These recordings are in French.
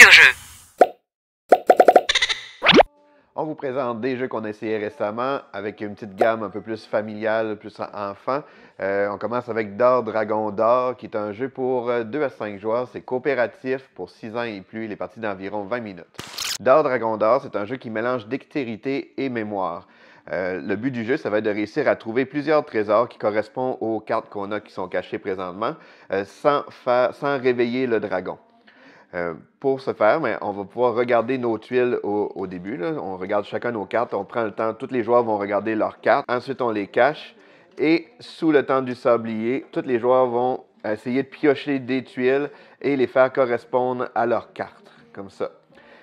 au jeu. On vous présente des jeux qu'on a essayés récemment avec une petite gamme un peu plus familiale, plus enfant. On commence avec D'or Dragon d'Or, qui est un jeu pour 2 à 5 joueurs. C'est coopératif pour 6 ans et plus. Il est parti d'environ 20 minutes. D'or Dragon d'Or, c'est un jeu qui mélange dextérité et mémoire. Le but du jeu, ça va être de réussir à trouver plusieurs trésors qui correspondent aux cartes qu'on a qui sont cachées présentement, sans réveiller le dragon. Pour ce faire, on va pouvoir regarder nos tuiles au début. Là. On regarde chacun nos cartes, on prend le temps, tous les joueurs vont regarder leurs cartes. Ensuite, on les cache et sous le temps du sablier, tous les joueurs vont essayer de piocher des tuiles et les faire correspondre à leurs cartes, comme ça.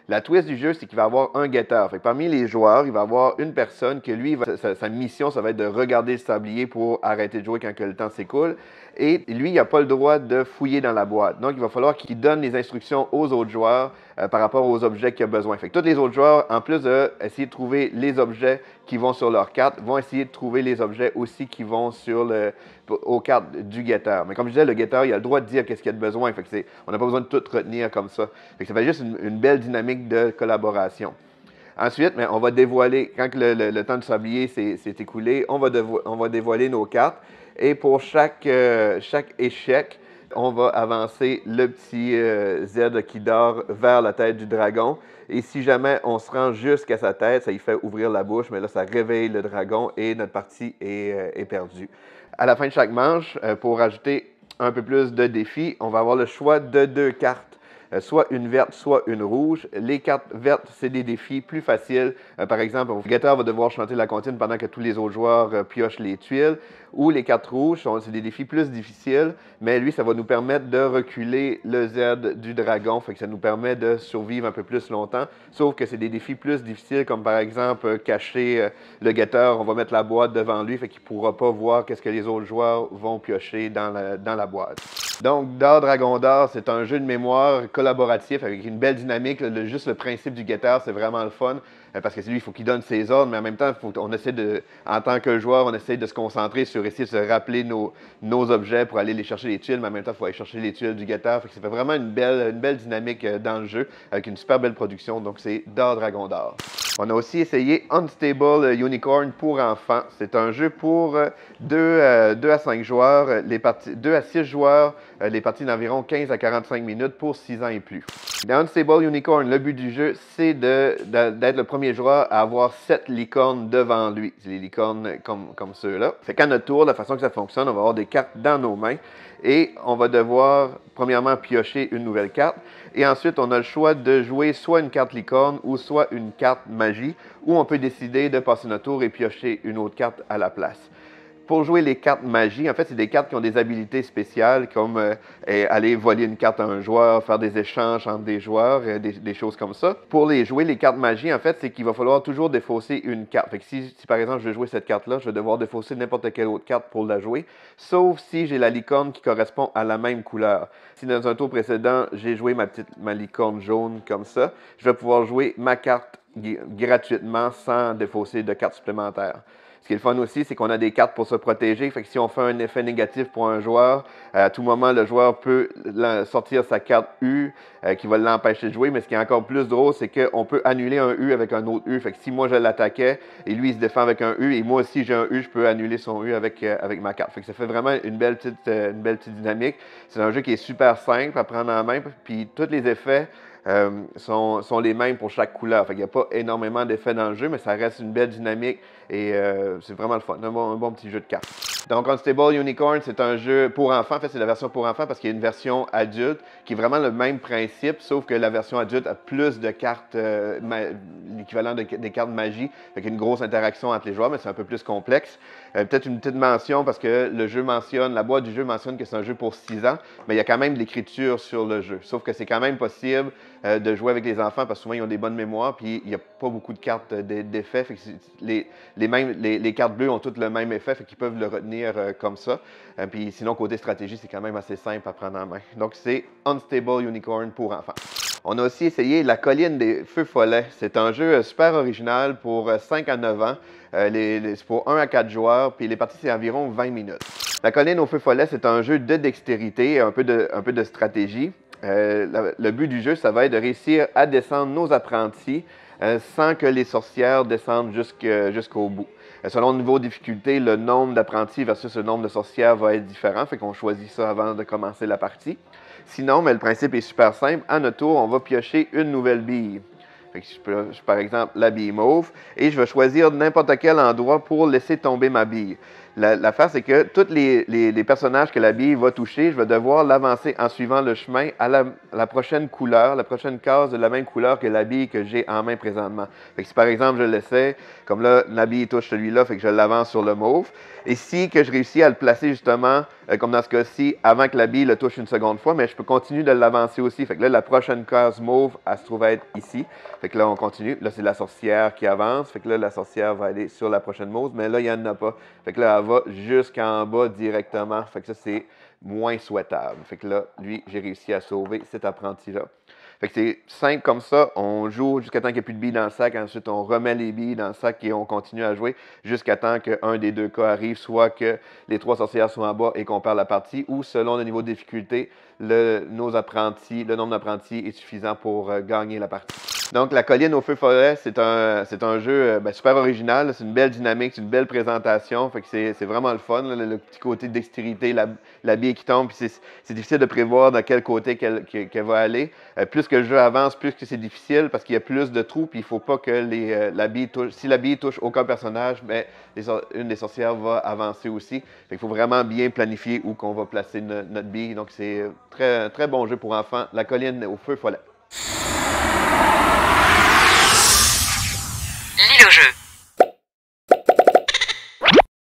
La twist du jeu, c'est qu'il va y avoir un guetteur. Fait que parmi les joueurs, il va y avoir une personne que lui, sa mission, ça va être de regarder le sablier pour arrêter de jouer quand que le temps s'écoule. Et lui, il n'a pas le droit de fouiller dans la boîte. Donc, il va falloir qu'il donne les instructions aux autres joueurs par rapport aux objets qu'il a besoin. Fait que tous les autres joueurs, en plus d'essayer de trouver les objets qui vont sur leur carte, vont essayer de trouver les objets aussi qui vont aux cartes du guetteur. Mais comme je disais, le guetteur, il a le droit de dire qu'est-ce qu'il a de besoin. Fait que on n'a pas besoin de tout retenir comme ça. Fait que ça fait juste une belle dynamique de collaboration. Ensuite, on va dévoiler, quand le temps du sablier s'est écoulé, on va dévoiler nos cartes. Et pour chaque échec, on va avancer le petit Z qui dort vers la tête du dragon. Et si jamais on se rend jusqu'à sa tête, ça lui fait ouvrir la bouche, mais là, ça réveille le dragon et notre partie est perdue. À la fin de chaque manche, pour ajouter un peu plus de défis, on va avoir le choix de 2 cartes. Soit une verte, soit une rouge. Les cartes vertes, c'est des défis plus faciles. Par exemple, le guetteur va devoir chanter la comptine pendant que tous les autres joueurs piochent les tuiles. Ou les cartes rouges, c'est des défis plus difficiles, mais lui, ça va nous permettre de reculer le Z du dragon. Fait que ça nous permet de survivre un peu plus longtemps. Sauf que c'est des défis plus difficiles, comme par exemple cacher le guetteur. On va mettre la boîte devant lui, fait qu'il ne pourra pas voir qu'est-ce que les autres joueurs vont piocher dans la boîte. Donc, D'or Dragon d'Or, c'est un jeu de mémoire collaboratif avec une belle dynamique. Juste le principe du guetteur, c'est vraiment le fun. Parce que lui, il faut qu'il donne ses ordres, mais en même temps, on essaie en tant que joueur, on essaie de se concentrer sur essayer de se rappeler nos objets pour aller les chercher les tuiles, mais en même temps, il faut aller chercher les tuiles du guetteur. Ça fait vraiment une belle dynamique dans le jeu, avec une super belle production. Donc, c'est D'or Dragon d'Or. On a aussi essayé Unstable Unicorn pour enfants. C'est un jeu pour 2 à 5 joueurs, 2 à 6 joueurs, les parties d'environ 15 à 45 minutes pour 6 ans et plus. Dans Unstable Unicorn, le but du jeu, c'est d'être le premier joueur à avoir 7 licornes devant lui. C'est les licornes comme ceux-là. Fait qu'à notre tour, la façon que ça fonctionne, on va avoir des cartes dans nos mains et on va devoir, premièrement, piocher une nouvelle carte. Et ensuite, on a le choix de jouer soit une carte licorne ou soit une carte magie, ou on peut décider de passer notre tour et piocher une autre carte à la place. Pour jouer les cartes magie, en fait, c'est des cartes qui ont des habilités spéciales, comme aller voler une carte à un joueur, faire des échanges entre des joueurs, des choses comme ça. Pour les jouer, les cartes magie, en fait, c'est qu'il va falloir toujours défausser une carte. Fait que si par exemple, je veux jouer cette carte-là, je vais devoir défausser n'importe quelle autre carte pour la jouer, sauf si j'ai la licorne qui correspond à la même couleur. Si dans un tour précédent, j'ai joué ma licorne jaune comme ça, je vais pouvoir jouer ma carte gratuitement sans défausser de carte supplémentaire. Ce qui est le fun aussi, c'est qu'on a des cartes pour se protéger. Fait que si on fait un effet négatif pour un joueur, à tout moment, le joueur peut sortir sa carte U qui va l'empêcher de jouer. Mais ce qui est encore plus drôle, c'est qu'on peut annuler un U avec un autre U. Fait que si moi je l'attaquais et lui il se défend avec un U et moi aussi j'ai un U, je peux annuler son U avec ma carte. Fait que ça fait vraiment une belle petite dynamique. C'est un jeu qui est super simple à prendre en main. Puis tous les effets sont les mêmes pour chaque couleur. Fait qu'il n'y a pas énormément d'effets dans le jeu, mais ça reste une belle dynamique et c'est vraiment le fun. Un bon petit jeu de cartes. Donc, Unstable Unicorn, c'est un jeu pour enfants. En fait, c'est la version pour enfants parce qu'il y a une version adulte qui est vraiment le même principe, sauf que la version adulte a plus de cartes, l'équivalent des cartes magie. Fait qu'il y a une grosse interaction entre les joueurs, mais c'est un peu plus complexe. Peut-être une petite mention parce que la boîte du jeu mentionne que c'est un jeu pour 6 ans, mais il y a quand même de l'écriture sur le jeu. Sauf que c'est quand même possible de jouer avec les enfants parce que souvent ils ont des bonnes mémoires, puis il n'y a pas beaucoup de cartes d'effet. Fait que les cartes bleues ont toutes le même effet, fait qu'ils peuvent le retenir comme ça. Puis sinon, côté stratégie, c'est quand même assez simple à prendre en main. Donc c'est Unstable Unicorn pour enfants. On a aussi essayé La Colline des Feux Follets. C'est un jeu super original pour 5 à 9 ans. C'est pour 1 à 4 joueurs, puis les parties, c'est environ 20 minutes. La Colline aux Feux Follets, c'est un jeu de dextérité, un peu de stratégie. Le but du jeu, ça va être de réussir à descendre nos apprentis sans que les sorcières descendent jusqu'au bout. Selon le niveau de difficulté, le nombre d'apprentis versus le nombre de sorcières va être différent, fait qu'on choisit ça avant de commencer la partie. Sinon, mais le principe est super simple. À notre tour, on va piocher une nouvelle bille. Fait que je pioche, par exemple, la bille mauve, et je vais choisir n'importe quel endroit pour laisser tomber ma bille. L'affaire, c'est que tous les personnages que la bille va toucher, je vais devoir l'avancer en suivant le chemin à la prochaine couleur, la prochaine case de la même couleur que la bille que j'ai en main présentement. Fait que si par exemple je l'essaie, comme là, la bille touche celui-là, fait que je l'avance sur le mauve. Et si que je réussis à le placer justement, comme dans ce cas-ci, avant que la bille le touche une seconde fois, mais je peux continuer de l'avancer aussi. Fait que là, la prochaine case mauve, elle se trouve à être ici. Fait que là, on continue. Là, c'est la sorcière qui avance. Fait que là, la sorcière va aller sur la prochaine mauve, mais là, il n'y en a pas. Fait que là, elle va jusqu'en bas directement. Fait que ça, c'est moins souhaitable. Fait que là, lui, j'ai réussi à sauver cet apprenti-là. Fait que c'est simple comme ça. On joue jusqu'à temps qu'il n'y ait plus de billes dans le sac. Ensuite, on remet les billes dans le sac et on continue à jouer jusqu'à temps qu'un des deux cas arrive, soit que les 3 sorcières soient en bas et qu'on perd la partie, ou selon le niveau de difficulté, le nombre d'apprentis est suffisant pour gagner la partie. Donc, la colline au feu follet, c'est un jeu super original. C'est une belle dynamique, c'est une belle présentation. Fait que c'est vraiment le fun, là, le petit côté de dextérité, la bille qui tombe. Puis c'est difficile de prévoir dans quel côté qu'elle va aller. Plus que le jeu avance, plus que c'est difficile parce qu'il y a plus de trous. Puis il ne faut pas que la bille touche. Si la bille touche aucun personnage, ben, une des sorcières va avancer aussi. Fait qu'il faut vraiment bien planifier où qu'on va placer notre bille. Donc, c'est très, très bon jeu pour enfants. La colline au feu follet. L'île au jeu.